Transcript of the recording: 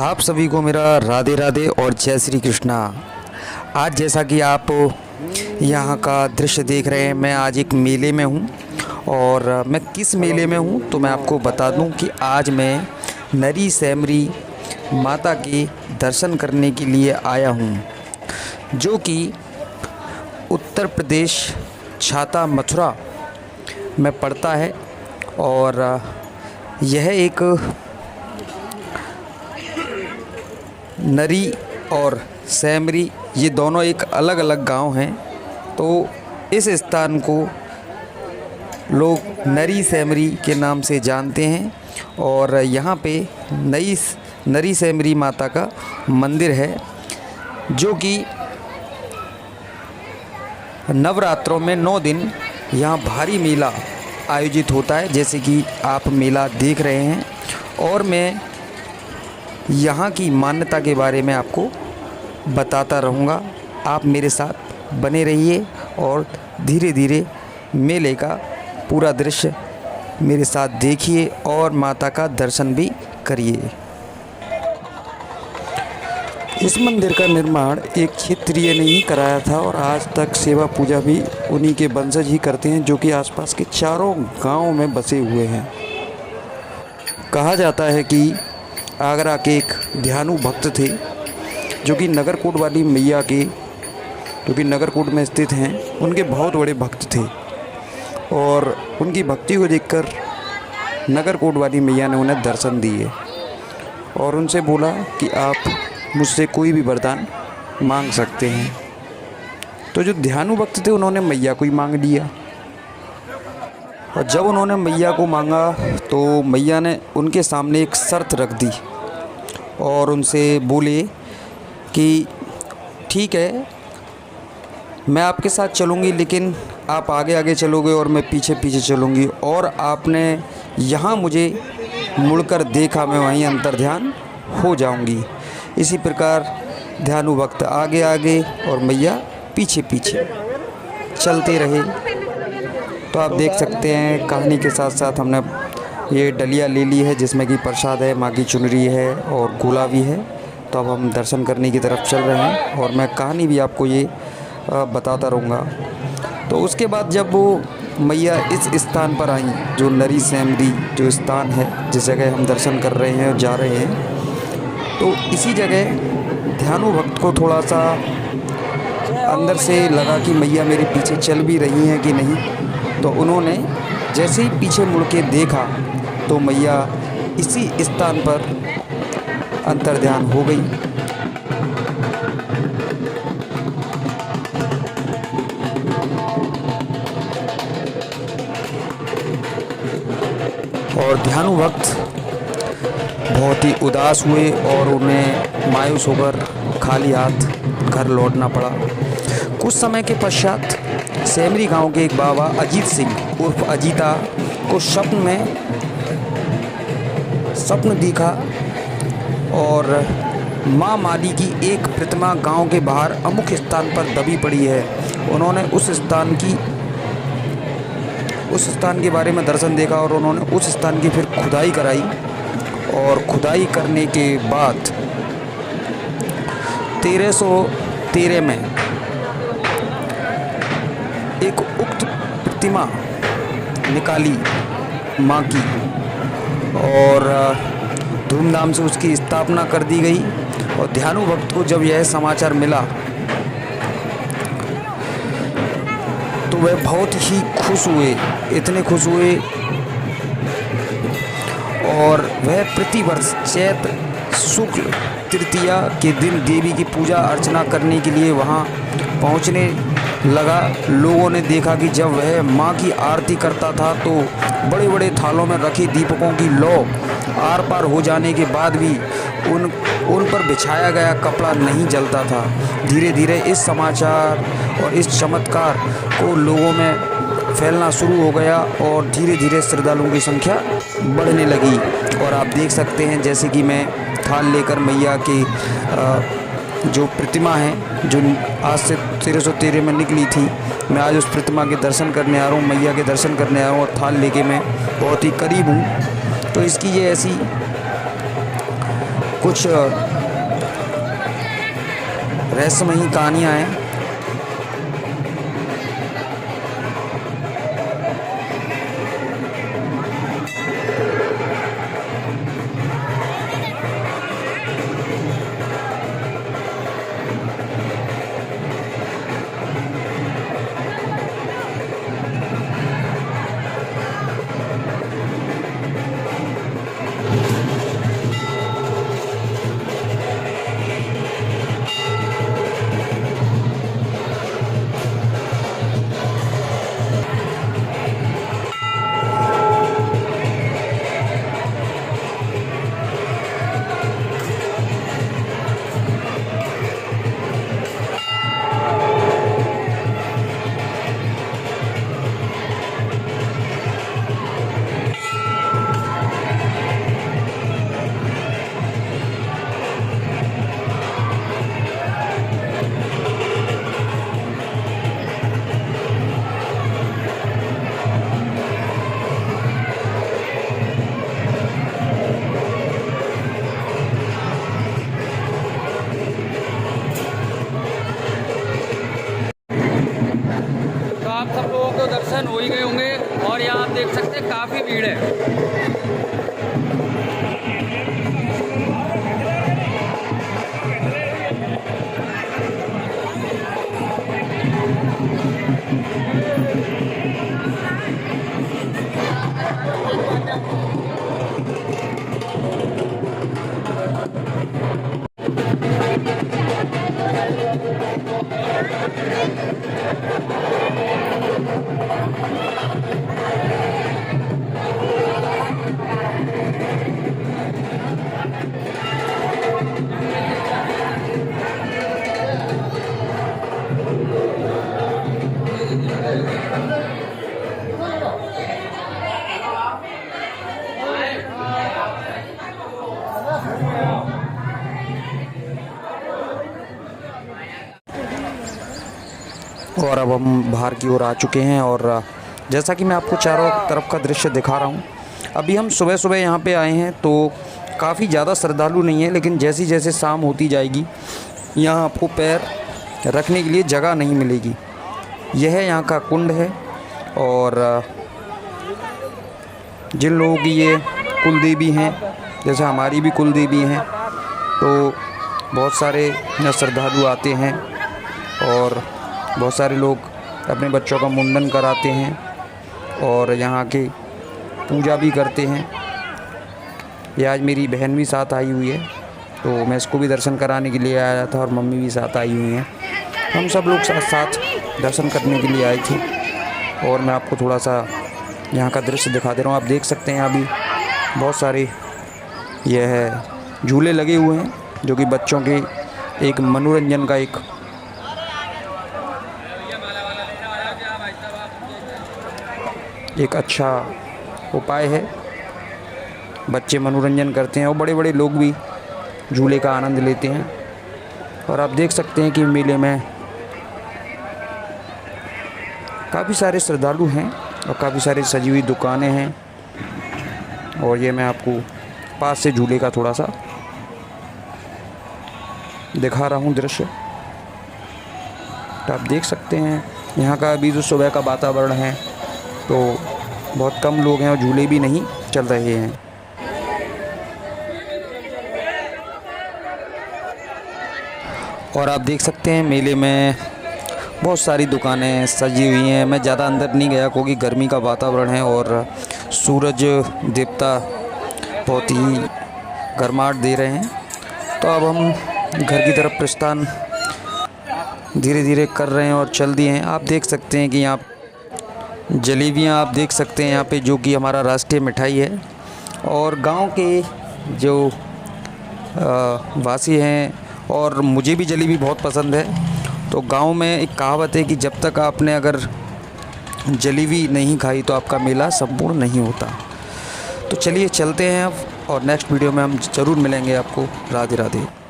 आप सभी को मेरा राधे राधे और जय श्री कृष्णा। आज जैसा कि आप यहाँ का दृश्य देख रहे हैं, मैं आज एक मेले में हूँ। और मैं किस मेले में हूँ तो मैं आपको बता दूँ कि आज मैं नरी सैमरी माता के दर्शन करने के लिए आया हूँ, जो कि उत्तर प्रदेश छाता मथुरा में पड़ता है। और यह एक नरी और सैमरी, ये दोनों एक अलग अलग गांव हैं। तो इस स्थान को लोग नरी सैमरी के नाम से जानते हैं। और यहाँ पे नरी सैमरी माता का मंदिर है, जो कि नवरात्रों में 9 दिन यहाँ भारी मेला आयोजित होता है, जैसे कि आप मेला देख रहे हैं। और मैं यहाँ की मान्यता के बारे में आपको बताता रहूँगा। आप मेरे साथ बने रहिए और धीरे धीरे मेले का पूरा दृश्य मेरे साथ देखिए और माता का दर्शन भी करिए। इस मंदिर का निर्माण एक क्षत्रिय ने ही कराया था और आज तक सेवा पूजा भी उन्हीं के वंशज ही करते हैं, जो कि आसपास के चारों गांवों में बसे हुए हैं। कहा जाता है कि आगरा के एक ध्यानु भक्त थे, जो कि नगरकोट वाली मैया के, जो कि नगरकोट में स्थित हैं, उनके बहुत बड़े भक्त थे। और उनकी भक्ति को देखकर नगरकोट वाली मैया ने उन्हें दर्शन दिए और उनसे बोला कि आप मुझसे कोई भी वरदान मांग सकते हैं। तो जो ध्यानु भक्त थे उन्होंने मैया को ही मांग लिया। और जब उन्होंने मैया को मांगा तो मैया ने उनके सामने एक शर्त रख दी और उनसे बोले कि ठीक है, मैं आपके साथ चलूँगी, लेकिन आप आगे आगे चलोगे और मैं पीछे पीछे चलूँगी। और आपने यहाँ मुझे मुड़कर देखा, मैं वहीं अंतर्ध्यान हो जाऊँगी। इसी प्रकार ध्यानु भक्त आगे आगे और मैया पीछे पीछे चलते रहे। तो आप देख सकते हैं कहानी के साथ साथ हमने ये डलिया ले ली है, जिसमें कि प्रसाद है, माँ की चुनरी है और गोला भी है। तो अब हम दर्शन करने की तरफ चल रहे हैं और मैं कहानी भी आपको ये बताता रहूँगा। तो उसके बाद जब वो मैया इस स्थान पर आई, जो नरी सैमरी जो स्थान है, जिस जगह हम दर्शन कर रहे हैं और जा रहे हैं, तो इसी जगह ध्यानु भक्त को थोड़ा सा अंदर से लगा कि मैया मेरे पीछे चल भी रही हैं कि नहीं। तो उन्होंने जैसे ही पीछे मुड़ के देखा तो मैया इसी स्थान पर अंतर्ध्यान हो गई। और ध्यानु भक्त बहुत ही उदास हुए और उन्हें मायूस होकर खाली हाथ घर लौटना पड़ा। कुछ समय के पश्चात सैमरी गांव के एक बाबा अजीत सिंह उर्फ अजीता को स्वप्न दिखा और माँ माली की एक प्रतिमा गांव के बाहर अमुक स्थान पर दबी पड़ी है। उन्होंने उस स्थान के बारे में दर्शन देखा और उन्होंने उस स्थान की फिर खुदाई कराई। और खुदाई करने के बाद 1313 में एक उक्त प्रतिमा निकाली माँ की और धूमधाम से उसकी स्थापना कर दी गई। और ध्यानु भक्त को जब यह समाचार मिला तो वह बहुत ही खुश हुए, इतने खुश हुए। और वह प्रतिवर्ष चैत्र शुक्ल तृतीया के दिन देवी की पूजा अर्चना करने के लिए वहां पहुंचने लगा। लोगों ने देखा कि जब वह मां की आरती करता था तो बड़े बड़े थालों में रखे दीपकों की लौ आर पार हो जाने के बाद भी उन पर बिछाया गया कपड़ा नहीं जलता था। धीरे धीरे इस समाचार और इस चमत्कार को लोगों में फैलना शुरू हो गया और धीरे धीरे श्रद्धालुओं की संख्या बढ़ने लगी। और आप देख सकते हैं जैसे कि मैं थाल लेकर मैया की जो प्रतिमा है, जो आज से 1313 में निकली थी, मैं आज उस प्रतिमा के दर्शन करने आ रहा हूँ, मैया के दर्शन करने आ रहा हूँ और थाल लेके मैं बहुत ही करीब हूँ। तो इसकी ये ऐसी कुछ रहस्यमयी कहानियाँ हैं। आप सब लोगों को दर्शन हो ही गए होंगे और यहाँ आप देख सकते हैं काफ़ी भीड़ है। और अब हम बाहर की ओर आ चुके हैं और जैसा कि मैं आपको चारों तरफ का दृश्य दिखा रहा हूँ, अभी हम सुबह सुबह यहाँ पे आए हैं तो काफ़ी ज़्यादा श्रद्धालु नहीं है, लेकिन जैसी जैसे शाम होती जाएगी यहाँ आपको पैर रखने के लिए जगह नहीं मिलेगी। यह यहाँ का कुंड है और जिन लोगों की ये कुलदेवी हैं, जैसे हमारी भी कुलदेवी हैं, तो बहुत सारे यहाँ श्रद्धालु आते हैं और बहुत सारे लोग अपने बच्चों का मुंडन कराते हैं और यहाँ के पूजा भी करते हैं। ये आज मेरी बहन भी साथ आई हुई है, तो मैं इसको भी दर्शन कराने के लिए आया था और मम्मी भी साथ आई हुई हैं। हम सब लोग साथ साथ दर्शन करने के लिए आए थे और मैं आपको थोड़ा सा यहाँ का दृश्य दिखा दे रहा हूँ। आप देख सकते हैं यहाँ भी बहुत सारे यह झूले लगे हुए हैं जो कि बच्चों के एक मनोरंजन का एक अच्छा उपाय है। बच्चे मनोरंजन करते हैं और बड़े बड़े लोग भी झूले का आनंद लेते हैं। और आप देख सकते हैं कि मेले में काफ़ी सारे श्रद्धालु हैं और काफ़ी सारी सजी हुई दुकानें हैं। और ये मैं आपको पास से झूले का थोड़ा सा दिखा रहा हूँ दृश्य, तो आप देख सकते हैं यहाँ का अभी जो सुबह का वातावरण है तो बहुत कम लोग हैं और झूले भी नहीं चल रहे हैं। और आप देख सकते हैं मेले में बहुत सारी दुकानें सजी हुई हैं। मैं ज़्यादा अंदर नहीं गया क्योंकI गर्मी का वातावरण है और सूरज देवता बहुत ही गर्माहट दे रहे हैं। तो अब हम घर की तरफ प्रस्थान धीरे धीरे कर रहे हैं और चल दिए हैं। आप देख सकते हैं कि यहाँ जलेबियाँ आप देख सकते हैं यहाँ पे, जो कि हमारा राष्ट्रीय मिठाई है। और गांव के जो वासी हैं, और मुझे भी जलेबी बहुत पसंद है। तो गांव में एक कहावत है कि जब तक आपने अगर जलेबी नहीं खाई तो आपका मेला संपूर्ण नहीं होता। तो चलिए चलते हैं अब, और नेक्स्ट वीडियो में हम ज़रूर मिलेंगे आपको। राधे राधे।